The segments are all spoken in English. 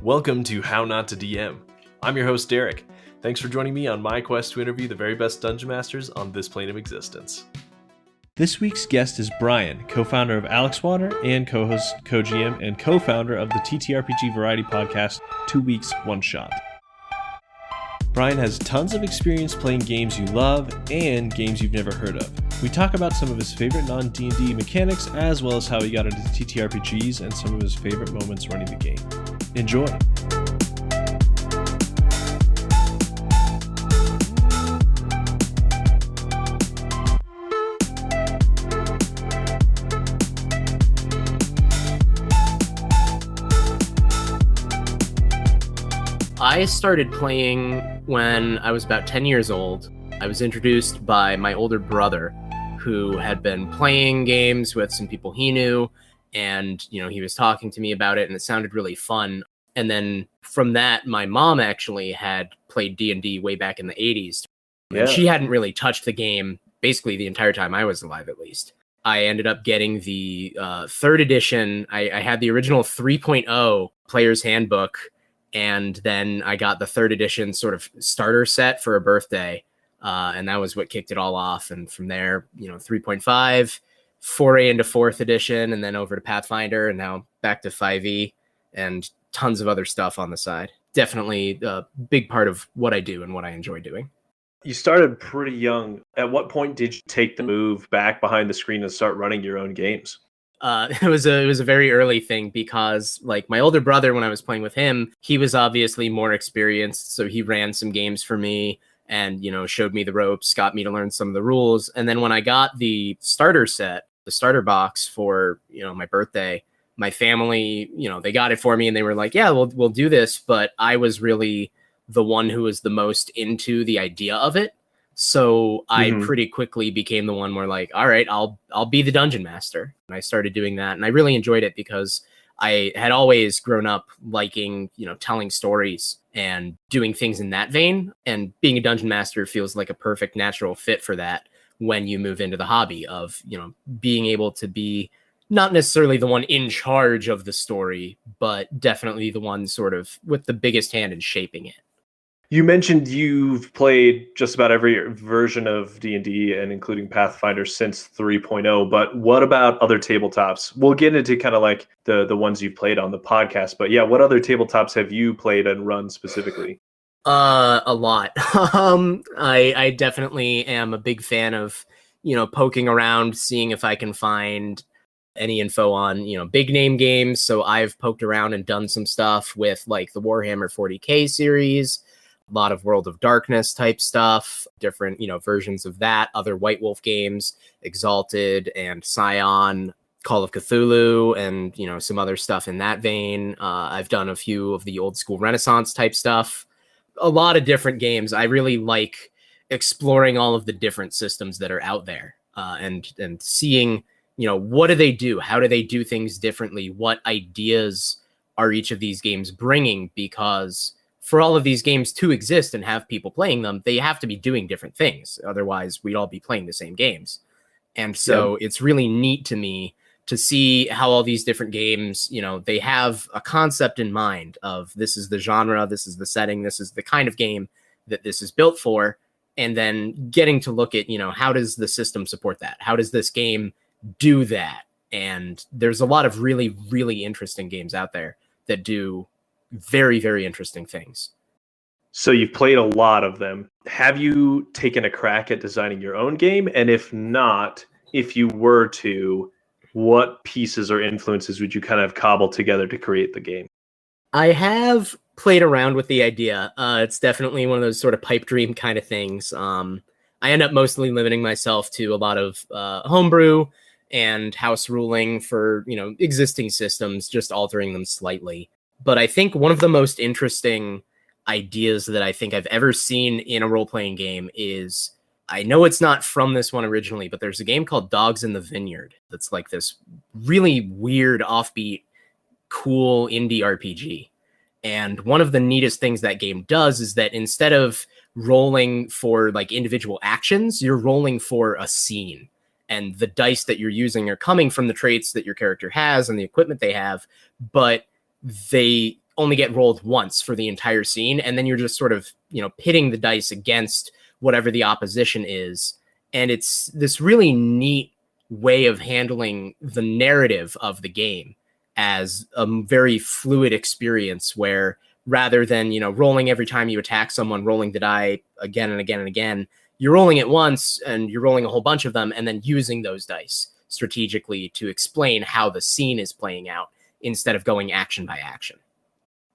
Welcome to How Not to DM. I'm your host, Derek. Thanks for joining me on my quest to interview the very best Dungeon Masters on this plane of existence. This week's guest is Brian, co-founder of Alex Water and co-host, co-GM, and co-founder of the TTRPG variety podcast, 2 Weeks, One Shot. Brian has tons of experience playing games you love and games you've never heard of. We talk about some of his favorite non-D&D mechanics, as well as how he got into TTRPGs and some of his favorite moments running the game. Enjoy! I started playing when I was about 10 years old. I was introduced by my older brother, who had been playing games with some people he knew, and he was talking to me about it, and it sounded really fun. And then from that, my mom actually had played D&D way back in the 80s. Yeah. And she hadn't really touched the game basically the entire time I was alive, at least. I ended up getting the third edition. I had the original 3.0 Player's Handbook, and then I got the third edition sort of starter set for a birthday. And that was what kicked it all off. And from there, 3.5, foray into fourth edition, and then over to Pathfinder, and now back to 5e, and tons of other stuff on the side. Definitely a big part of what I do and what I enjoy doing. You started pretty young. At what point did you take the move back behind the screen and start running your own games? It was a very early thing because, like, my older brother, when I was playing with him, he was obviously more experienced, so he ran some games for me and, showed me the ropes, got me to learn some of the rules. And then when I got the starter set, the starter box for, my birthday, my family, they got it for me and they were like, yeah, we'll do this. But I was really the one who was the most into the idea of it. So I pretty quickly became the one where, like, all right, I'll be the dungeon master. And I started doing that. And I really enjoyed it because I had always grown up liking, telling stories and doing things in that vein. And being a dungeon master feels like a perfect natural fit for that when you move into the hobby of, being able to be not necessarily the one in charge of the story, but definitely the one sort of with the biggest hand in shaping it. You mentioned you've played just about every version of D&D and including Pathfinder since 3.0, but what about other tabletops? We'll get into kind of like the ones you've played on the podcast, but yeah, what other tabletops have you played and run specifically? A lot. I definitely am a big fan of, poking around, seeing if I can find any info on, big name games. So I've poked around and done some stuff with like the Warhammer 40K series, a lot of World of Darkness type stuff, different, versions of that, other White Wolf games, Exalted and Scion, Call of Cthulhu, and, some other stuff in that vein. I've done a few of the old school Renaissance type stuff, a lot of different games. I really like exploring all of the different systems that are out there, and seeing, what do they do? How do they do things differently? What ideas are each of these games bringing? Because for all of these games to exist and have people playing them, they have to be doing different things. Otherwise, we'd all be playing the same games. And so It's really neat to me to see how all these different games, they have a concept in mind of this is the genre, this is the setting, this is the kind of game that this is built for. And then getting to look at, how does the system support that? How does this game do that? And there's a lot of really, really interesting games out there that do very, very interesting things. So you've played a lot of them. Have you taken a crack at designing your own game? And if not, if you were to, what pieces or influences would you kind of cobble together to create the game? I have played around with the idea. It's definitely one of those sort of pipe dream kind of things. I end up mostly limiting myself to a lot of homebrew and house ruling for, existing systems, just altering them slightly. But I think one of the most interesting ideas that I think I've ever seen in a role-playing game is, I know it's not from this one originally, but there's a game called Dogs in the Vineyard that's like this really weird, offbeat, cool indie RPG. And one of the neatest things that game does is that instead of rolling for like individual actions, you're rolling for a scene. And the dice that you're using are coming from the traits that your character has and the equipment they have, but they only get rolled once for the entire scene. And then you're just sort of, pitting the dice against whatever the opposition is. And it's this really neat way of handling the narrative of the game as a very fluid experience where rather than, rolling every time you attack someone, rolling the die again and again and again, you're rolling it once and you're rolling a whole bunch of them and then using those dice strategically to explain how the scene is playing out instead of going action by action.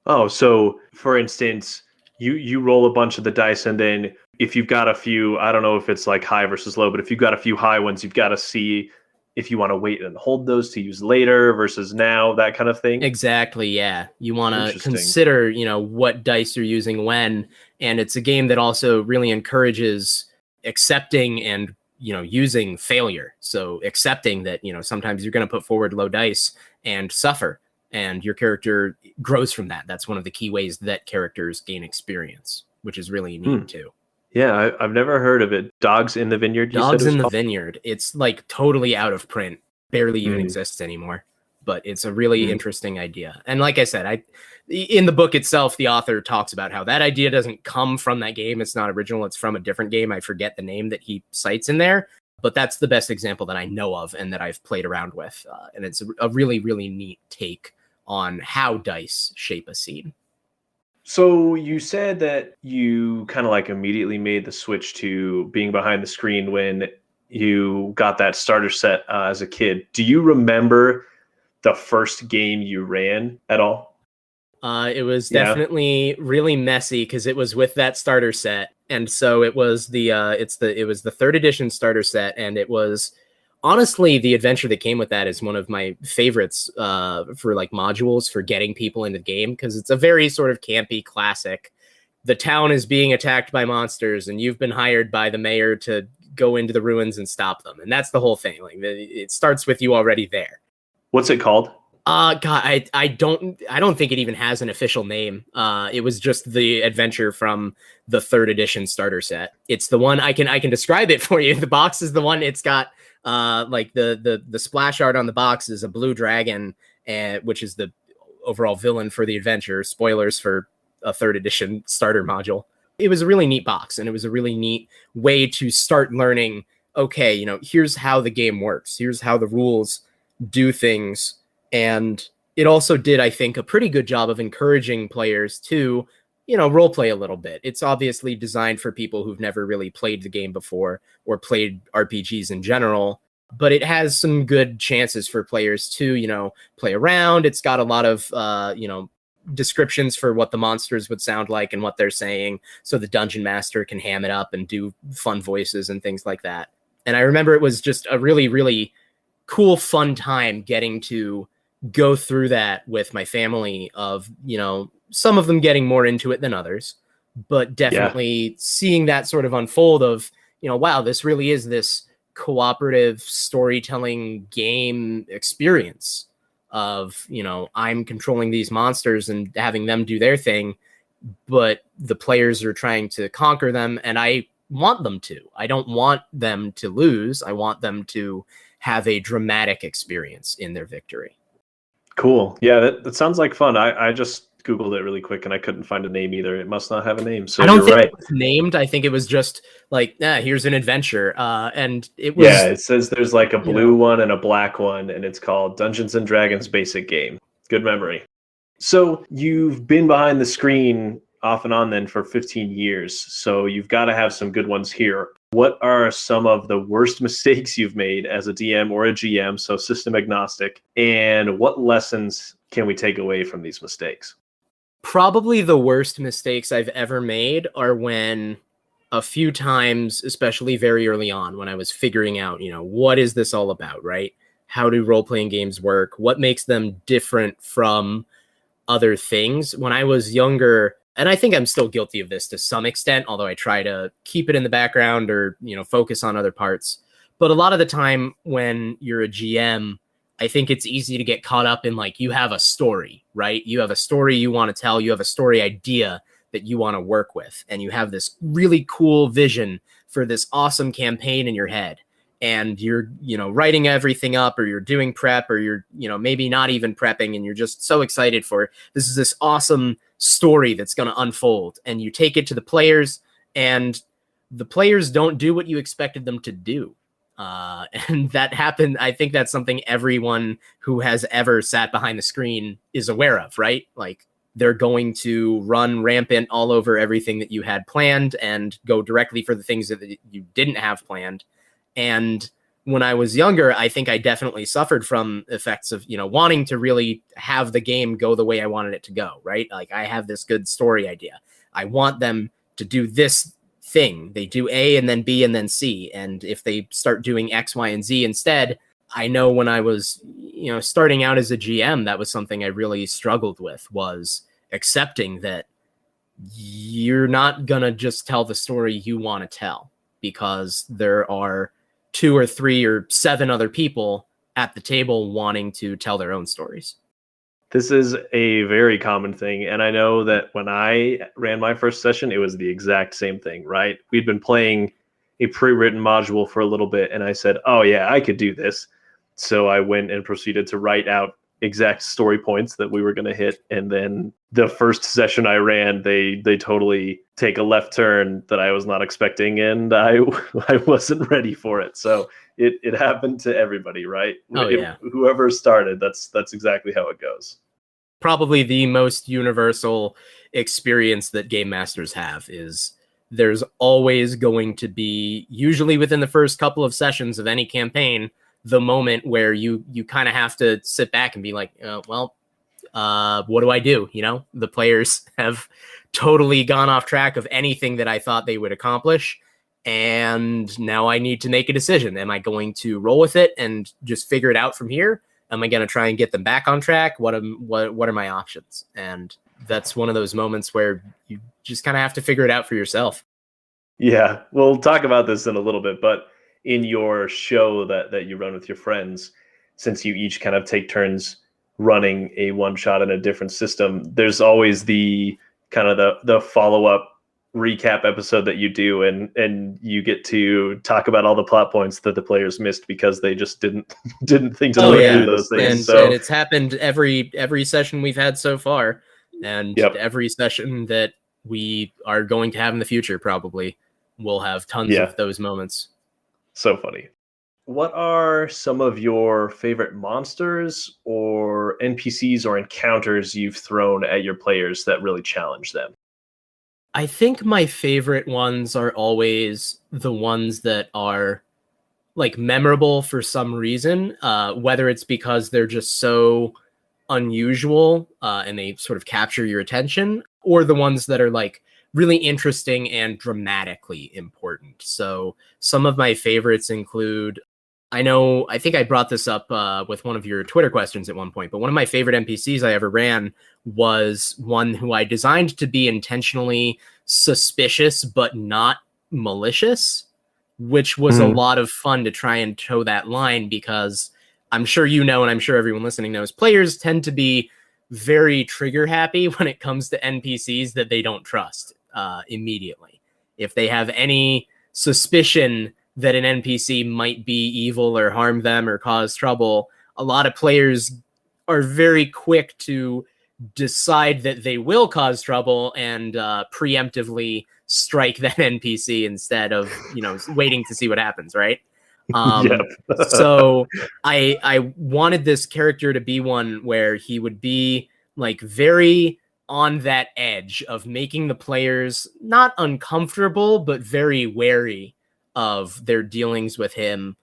Oh, so for instance, you roll a bunch of the dice, and then if you've got a few, I don't know if it's like high versus low, but if you've got a few high ones, you've got to see if you want to wait and hold those to use later versus now, that kind of thing. Exactly, yeah. You want to consider, what dice you're using when, and it's a game that also really encourages accepting and, using failure. So accepting that, sometimes you're going to put forward low dice and suffer, and your character grows from that. That's one of the key ways that characters gain experience, which is really neat too. Yeah, I've never heard of it. Dogs in the Vineyard? Dogs in the Vineyard. It's like totally out of print. Barely even exists anymore. But it's a really interesting idea. And like I said, in the book itself, the author talks about how that idea doesn't come from that game. It's not original. It's from a different game. I forget the name that he cites in there. But that's the best example that I know of and that I've played around with. And it's a really, really neat take on how dice shape a scene. So you said that you kind of like immediately made the switch to being behind the screen when you got that starter set as a kid. Do you remember the first game you ran at all? It was definitely really messy because it was with that starter set. And so it was it was the 3rd edition starter set, and it was honestly, the adventure that came with that is one of my favorites for like modules for getting people into the game, because it's a very sort of campy classic. The town is being attacked by monsters and you've been hired by the mayor to go into the ruins and stop them. And that's the whole thing. Like it starts with you already there. What's it called? God, I don't think it even has an official name. It was just the adventure from the 3rd edition starter set. It's the one I can describe it for you. The box is the one. It's got like the splash art on the box is a blue dragon, which is the overall villain for the adventure. Spoilers for a 3rd edition starter module. It was a really neat box, and it was a really neat way to start learning, okay, here's how the game works. Here's how the rules do things. And it also did, I think, a pretty good job of encouraging players to, role play a little bit. It's obviously designed for people who've never really played the game before or played RPGs in general, but it has some good chances for players to, play around. It's got a lot of, descriptions for what the monsters would sound like and what they're saying, so the dungeon master can ham it up and do fun voices and things like that. And I remember it was just a really, really cool, fun time getting to go through that with my family of, some of them getting more into it than others, but definitely seeing that sort of unfold of, wow, this really is this cooperative storytelling game experience of, I'm controlling these monsters and having them do their thing, but the players are trying to conquer them. And I want them to. I don't want them to lose. I want them to have a dramatic experience in their victory. Cool. Yeah, that sounds like fun. I just Googled it really quick and I couldn't find a name either. It must not have a name. So I don't you're think right. It was named. I think it was just like, here's an adventure. And it was. Yeah, it says there's like a blue one and a black one, and it's called Dungeons and Dragons Basic Game. Good memory. So you've been behind the screen off and on then for 15 years. So you've got to have some good ones here. What are some of the worst mistakes you've made as a DM or a GM, so system agnostic, and what lessons can we take away from these mistakes? Probably the worst mistakes I've ever made are when a few times, especially very early on, when I was figuring out, what is this all about, right? How do role-playing games work? What makes them different from other things? When I was younger, and I think I'm still guilty of this to some extent, although I try to keep it in the background or, focus on other parts. But a lot of the time when you're a GM, I think it's easy to get caught up in like, you have a story, right? You have a story you want to tell. You have a story idea that you want to work with. And you have this really cool vision for this awesome campaign in your head. and you're, writing everything up, or you're doing prep, or you're, maybe not even prepping, and you're just so excited for this awesome story that's going to unfold, and you take it to the players, and the players don't do what you expected them to do. And that happened. I think that's something everyone who has ever sat behind the screen is aware of, right? Like, they're going to run rampant all over everything that you had planned and go directly for the things that you didn't have planned. And when I was younger, I think I definitely suffered from effects of, wanting to really have the game go the way I wanted it to go, right? Like, I have this good story idea. I want them to do this thing. They do A and then B and then C. And if they start doing X, Y, and Z instead, I know when I was, starting out as a GM, that was something I really struggled with, was accepting that you're not going to just tell the story you want to tell, because there are 2 or 3 or 7 other people at the table wanting to tell their own stories. This is a very common thing. And I know that when I ran my first session, it was the exact same thing, right? We'd been playing a pre-written module for a little bit, and I said, oh yeah, I could do this. So I went and proceeded to write out exact story points that we were going to hit. And then the first session I ran, they totally take a left turn that I was not expecting, and I wasn't ready for it. So it happened to everybody, right? Oh, yeah. Whoever started, that's exactly how it goes. Probably the most universal experience that game masters have is there's always going to be, usually within the first couple of sessions of any campaign, the moment where you kind of have to sit back and be like, what do I do? The players have totally gone off track of anything that I thought they would accomplish. And now I need to make a decision. Am I going to roll with it and just figure it out from here? Am I going to try and get them back on track? What are my options? And that's one of those moments where you just kind of have to figure it out for yourself. Yeah, we'll talk about this in a little bit, but in your show that you run with your friends, since you each kind of take turns running a one shot in a different system, there's always the kind of the follow-up recap episode that you do, and you get to talk about all the plot points that the players missed because they just didn't think to look through those things. And it's happened every session we've had so far, and every session that we are going to have in the future probably will have tons of those moments. So funny. What are some of your favorite monsters or NPCs or encounters you've thrown at your players that really challenge them? I think my favorite ones are always the ones that are like memorable for some reason, whether it's because they're just so unusual and they sort of capture your attention, or the ones that are like really interesting and dramatically important. So some of my favorites include, I think I brought this up with one of your Twitter questions at one point, but one of my favorite NPCs I ever ran was one who I designed to be intentionally suspicious but not malicious, which was a lot of fun to try and toe that line, because I'm sure and I'm sure everyone listening knows, players tend to be very trigger happy when it comes to NPCs that they don't trust immediately. If they have any suspicion that an NPC might be evil or harm them or cause trouble, a lot of players are very quick to decide that they will cause trouble and preemptively strike that NPC instead of, waiting to see what happens, right? So I wanted this character to be one where he would be like very on that edge of making the players not uncomfortable, but very wary of their dealings with him.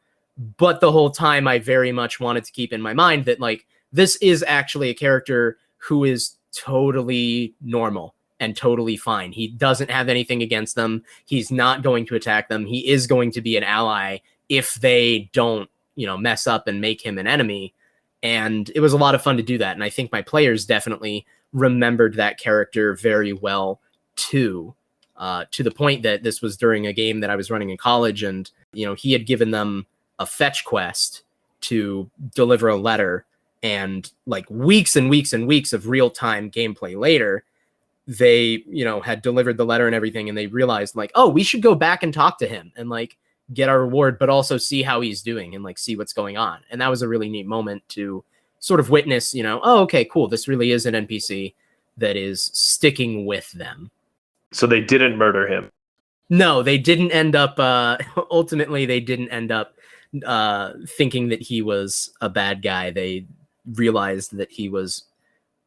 But the whole time I very much wanted to keep in my mind that like, this is actually a character who is totally normal and totally fine. He doesn't have anything against them. He's not going to attack them. He is going to be an ally if they don't, mess up and make him an enemy. And it was a lot of fun to do that. And I think my players definitely remembered that character very well too, to the point that this was during a game that I was running in college, and, he had given them a fetch quest to deliver a letter, and like weeks and weeks and weeks of real-time gameplay later, they, had delivered the letter and everything, and they realized like, oh, we should go back and talk to him and like get our reward, but also see how he's doing and like see what's going on. And that was a really neat moment to sort of witness, oh, okay, cool. This really is an NPC that is sticking with them. So they didn't murder him. No, they didn't end up, ultimately they didn't end up thinking that he was a bad guy. They realized that he was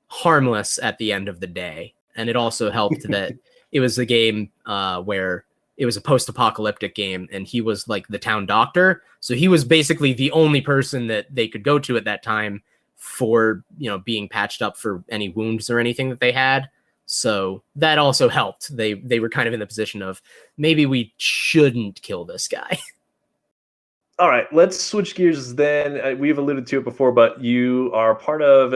harmless at the end of the day. And it also helped that it was a game where it was a post-apocalyptic game and he was like the town doctor. So he was basically the only person that they could go to at that time for, being patched up for any wounds or anything that they had. So that also helped. They were kind of in the position of maybe we shouldn't kill this guy. All right, let's switch gears then. We've alluded to it before, but you are part of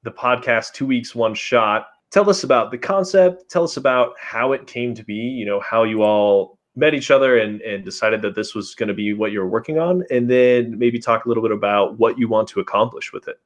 the podcast 2 Weeks, One Shot. Tell us about the concept. Tell us about how it came to be, how you all met each other and decided that this was going to be what you're working on. And then maybe talk a little bit about what you want to accomplish with it.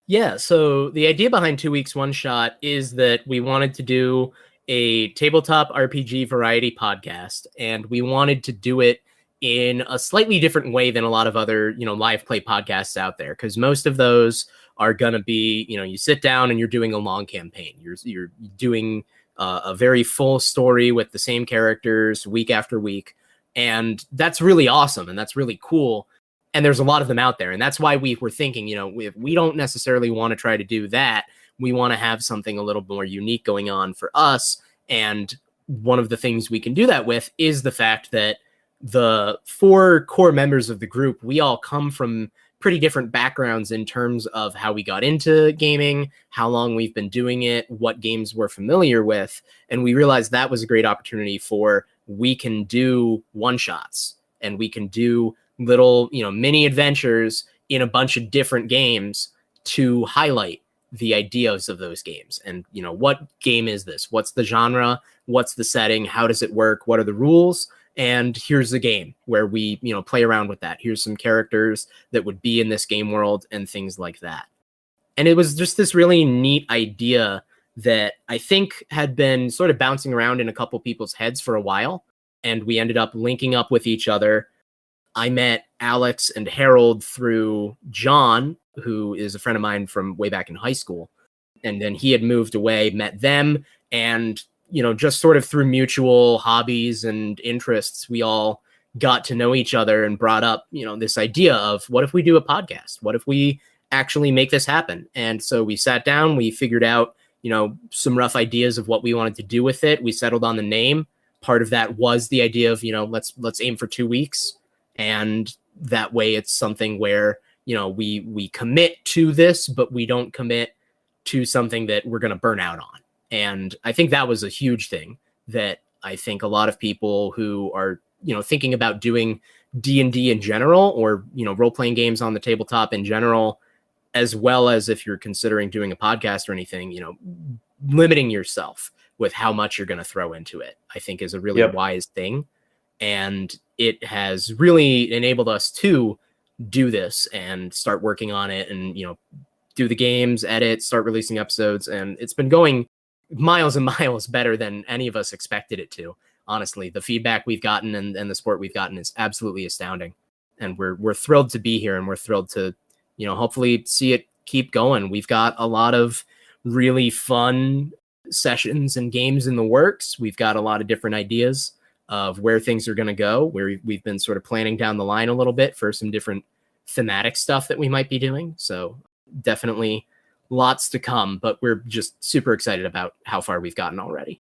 Yeah, so the idea behind 2 Weeks, One Shot is that we wanted to do a tabletop RPG variety podcast, and we wanted to do it in a slightly different way than a lot of other, live play podcasts out there, because most of those are going to be, you sit down and you're doing a long campaign. You're doing a very full story with the same characters week after week, and that's really awesome, and that's really cool. And there's a lot of them out there. And that's why we were thinking, we don't necessarily want to try to do that. We want to have something a little more unique going on for us. And one of the things we can do that with is the fact that the 4 core members of the group, we all come from pretty different backgrounds in terms of how we got into gaming, how long we've been doing it, what games we're familiar with. And we realized that was a great opportunity for, we can do one-shots and we can do little, mini adventures in a bunch of different games to highlight the ideas of those games. And, what game is this? What's the genre? What's the setting? How does it work? What are the rules? And here's the game where we, play around with that. Here's some characters that would be in this game world and things like that. And it was just this really neat idea that I think had been sort of bouncing around in a couple people's heads for a while. And we ended up linking up with each other. I met Alex and Harold through John, who is a friend of mine from way back in high school. And then he had moved away, met them, and, just sort of through mutual hobbies and interests, we all got to know each other and brought up, this idea of, what if we do a podcast? What if we actually make this happen? And so we sat down, we figured out, some rough ideas of what we wanted to do with it. We settled on the name. Part of that was the idea of, let's aim for 2 weeks. And that way it's something where, we commit to this, but we don't commit to something that we're going to burn out on. And I think that was a huge thing that I think a lot of people who are, thinking about doing D&D in general, or, role-playing games on the tabletop in general, as well as if you're considering doing a podcast or anything, limiting yourself with how much you're going to throw into it, I think is a really wise thing. And it has really enabled us to do this and start working on it and, do the games, edit, start releasing episodes. And it's been going miles and miles better than any of us expected it to. Honestly, the feedback we've gotten and the support we've gotten is absolutely astounding. And we're thrilled to be here, and we're thrilled to, hopefully see it keep going. We've got a lot of really fun sessions and games in the works. We've got a lot of different ideas of where things are going to go, where we've been sort of planning down the line a little bit for some different thematic stuff that we might be doing. So definitely lots to come, but we're just super excited about how far we've gotten already.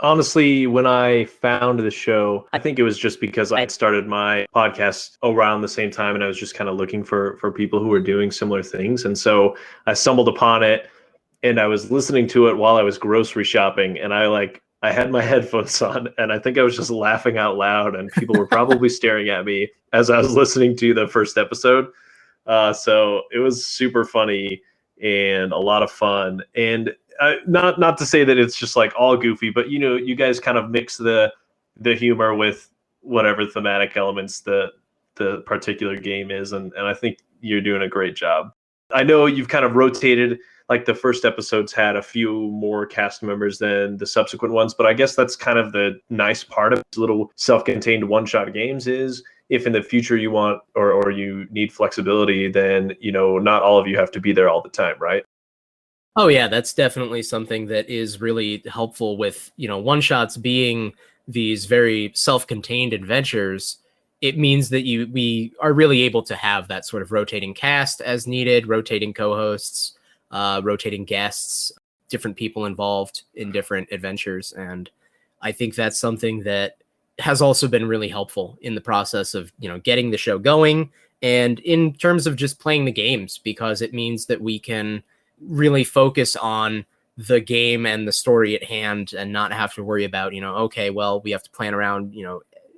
Honestly, when I found the show, I think it was just because I had started my podcast around the same time, and I was just kind of looking for people who were doing similar things. And so I stumbled upon it, and I was listening to it while I was grocery shopping, and I had my headphones on, and I think I was just laughing out loud, and people were probably staring at me as I was listening to the first episode. So it was super funny and a lot of fun. And not to say that it's just like all goofy, but you guys kind of mix the humor with whatever thematic elements the particular game is, and I think you're doing a great job. I know you've kind of rotated, like the first episodes had a few more cast members than the subsequent ones, but I guess that's kind of the nice part of little self-contained one-shot games is if in the future you want or you need flexibility, then, not all of you have to be there all the time, right? Oh yeah, that's definitely something that is really helpful with, one-shots being these very self-contained adventures. It means that we are really able to have that sort of rotating cast as needed, rotating co-hosts, rotating guests, different people involved in different adventures. And I think that's something that has also been really helpful in the process of, getting the show going and in terms of just playing the games, because it means that we can really focus on the game and the story at hand and not have to worry about, okay, well, we have to plan around,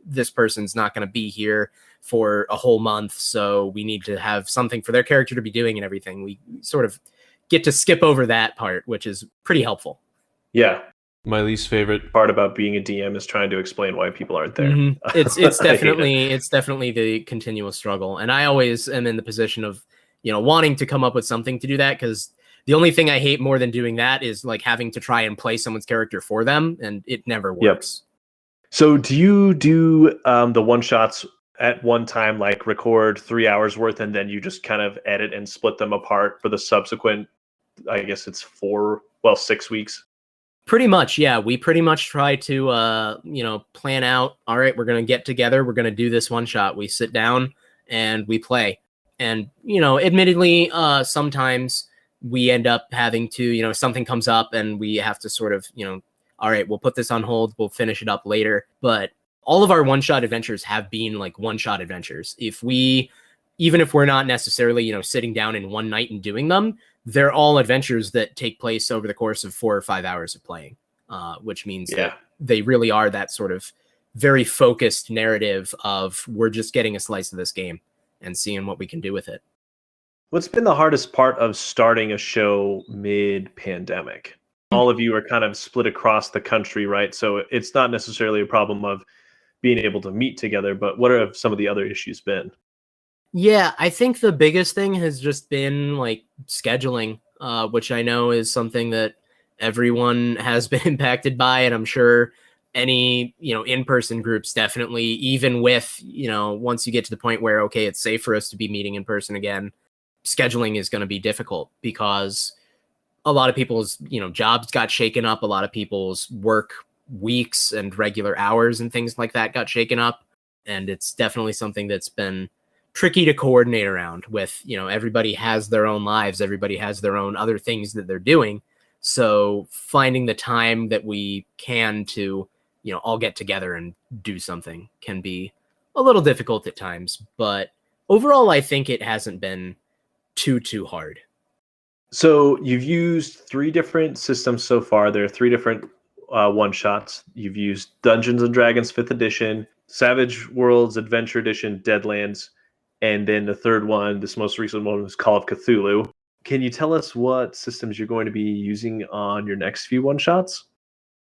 this person's not going to be here for a whole month, so we need to have something for their character to be doing and everything. We sort of get to skip over that part, which is pretty helpful. Yeah. My least favorite part about being a DM is trying to explain why people aren't there. Mm-hmm. It's definitely the continual struggle. And I always am in the position of, wanting to come up with something to do that, because the only thing I hate more than doing that is like having to try and play someone's character for them, and it never works. Yep. So do you do the one-shots at one time, like record 3 hours worth, and then you just kind of edit and split them apart for the subsequent, I guess it's 6 weeks? Pretty much, yeah. We pretty much try to, plan out, all right, we're going to get together, we're going to do this one shot. We sit down and we play. And, admittedly, sometimes we end up having to, something comes up and we have to sort of, all right, we'll put this on hold, we'll finish it up later. But all of our one-shot adventures have been like one-shot adventures. Even if we're not necessarily, sitting down in one night and doing them, they're all adventures that take place over the course of 4 or 5 hours of playing, which means that they really are that sort of very focused narrative of we're just getting a slice of this game and seeing what we can do with it. What's been the hardest part of starting a show mid-pandemic? All of you are kind of split across the country, right? So it's not necessarily a problem of being able to meet together, but what have some of the other issues been? Yeah, I think the biggest thing has just been like scheduling, which I know is something that everyone has been impacted by. And I'm sure any, in-person groups definitely, even with, once you get to the point where, okay, it's safe for us to be meeting in person again, scheduling is going to be difficult because a lot of people's, jobs got shaken up. A lot of people's work weeks and regular hours and things like that got shaken up. And it's definitely something that's been tricky to coordinate around with, everybody has their own lives. Everybody has their own other things that they're doing. So finding the time that we can to, all get together and do something can be a little difficult at times. But overall, I think it hasn't been too hard. So you've used 3 different systems so far. There are 3 different one-shots. You've used Dungeons and Dragons 5th edition, Savage Worlds Adventure Edition, Deadlands, and then the third one, this most recent one, was Call of Cthulhu. Can you tell us what systems you're going to be using on your next few one-shots?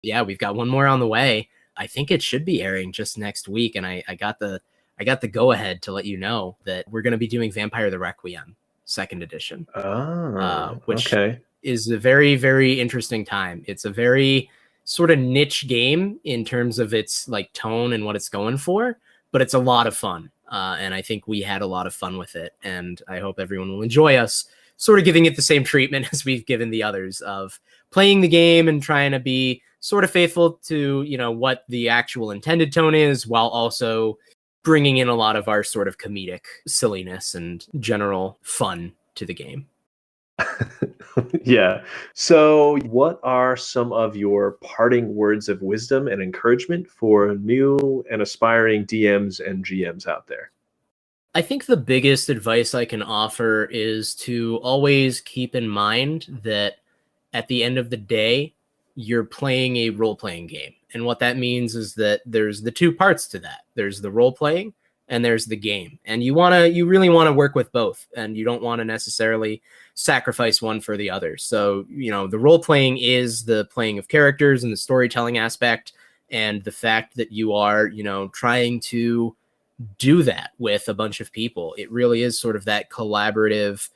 Yeah, we've got one more on the way. I think it should be airing just next week, and I got the go-ahead to let you know that we're going to be doing Vampire the Requiem 2nd edition, which is a very, very interesting time. It's a very sort of niche game in terms of its like tone and what it's going for, but it's a lot of fun. And I think we had a lot of fun with it, and I hope everyone will enjoy us sort of giving it the same treatment as we've given the others of playing the game and trying to be sort of faithful to, what the actual intended tone is, while also bringing in a lot of our sort of comedic silliness and general fun to the game. Yeah. So what are some of your parting words of wisdom and encouragement for new and aspiring DMs and GMs out there? I think the biggest advice I can offer is to always keep in mind that at the end of the day, you're playing a role-playing game. And what that means is that there's the 2 parts to that. There's the role-playing and there's the game. And you really want to work with both, and you don't want to necessarily sacrifice one for the other. So, the role-playing is the playing of characters and the storytelling aspect, and the fact that you are, trying to do that with a bunch of people. It really is sort of that collaborative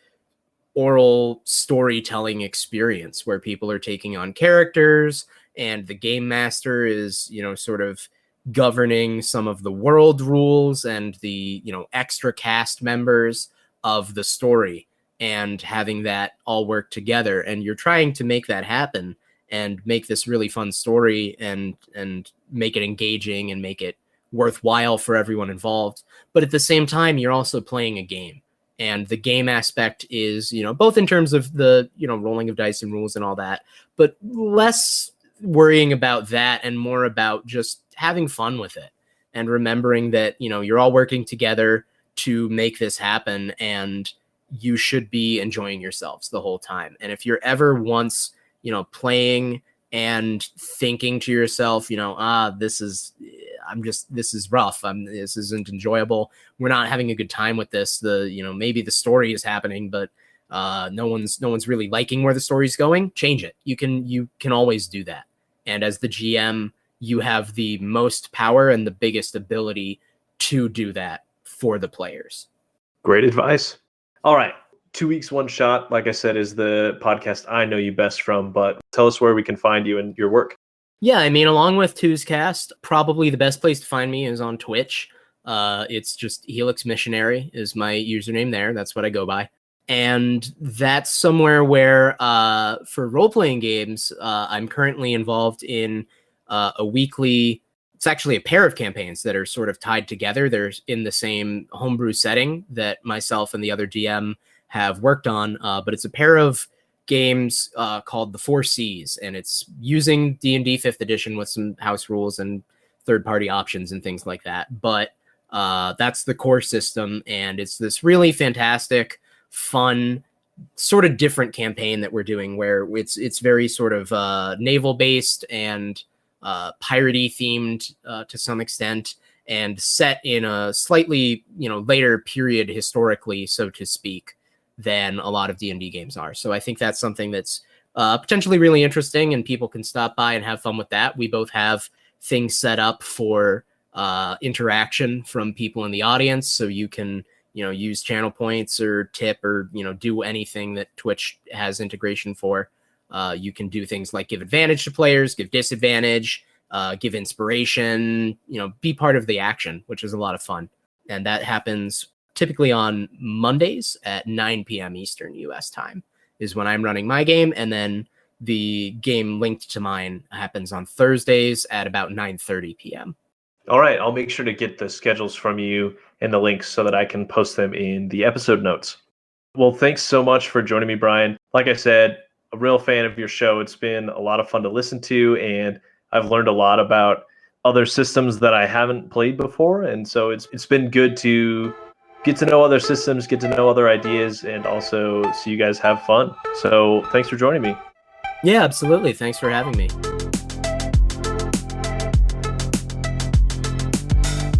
oral storytelling experience where people are taking on characters and the game master is, sort of governing some of the world rules and the, extra cast members of the story, and having that all work together. And you're trying to make that happen and make this really fun story and make it engaging and make it worthwhile for everyone involved. But at the same time, you're also playing a game. And the game aspect is, both in terms of the, rolling of dice and rules and all that, but less worrying about that and more about just having fun with it and remembering that, you're all working together to make this happen, and you should be enjoying yourselves the whole time. And if you're ever once, playing and thinking to yourself, this is rough. This isn't enjoyable. We're not having a good time with this. Maybe the story is happening, but no one's really liking where the story's going. Change it. You can always do that. And as the GM, you have the most power and the biggest ability to do that for the players. Great advice. All right. 2 Weeks, One Shot, like I said, is the podcast I know you best from, but tell us where we can find you and your work. Yeah, along with Two's Cast, probably the best place to find me is on Twitch. It's just Helix Missionary is my username there. That's what I go by. And that's somewhere where, for role-playing games, I'm currently involved in a weekly... It's actually a pair of campaigns that are sort of tied together. They're in the same homebrew setting that myself and the other DM have worked on, but it's a pair of games called the 4 Cs, and it's using D&D 5th edition with some house rules and third-party options and things like that. But that's the core system, and it's this really fantastic, fun, sort of different campaign that we're doing, where it's very sort of naval-based and piratey themed to some extent, and set in a slightly later period historically, so to speak, than a lot of D&D games are. So I think that's something that's potentially really interesting, and people can stop by and have fun with that. We both have things set up for interaction from people in the audience, so you can use channel points or tip or do anything that Twitch has integration for. You can do things like give advantage to players, give disadvantage, give inspiration, be part of the action, which is a lot of fun. And that happens typically on Mondays at 9 p.m. Eastern US time is when I'm running my game. And then the game linked to mine happens on Thursdays at about 9:30 p.m. All right. I'll make sure to get the schedules from you and the links so that I can post them in the episode notes. Well, thanks so much for joining me, Brian. Like I said, a real fan of your show. It's been a lot of fun to listen to, and I've learned a lot about other systems that I haven't played before. And so it's been good to get to know other systems, get to know other ideas, and also see you guys have fun. So thanks for joining me. Yeah, absolutely. Thanks for having me.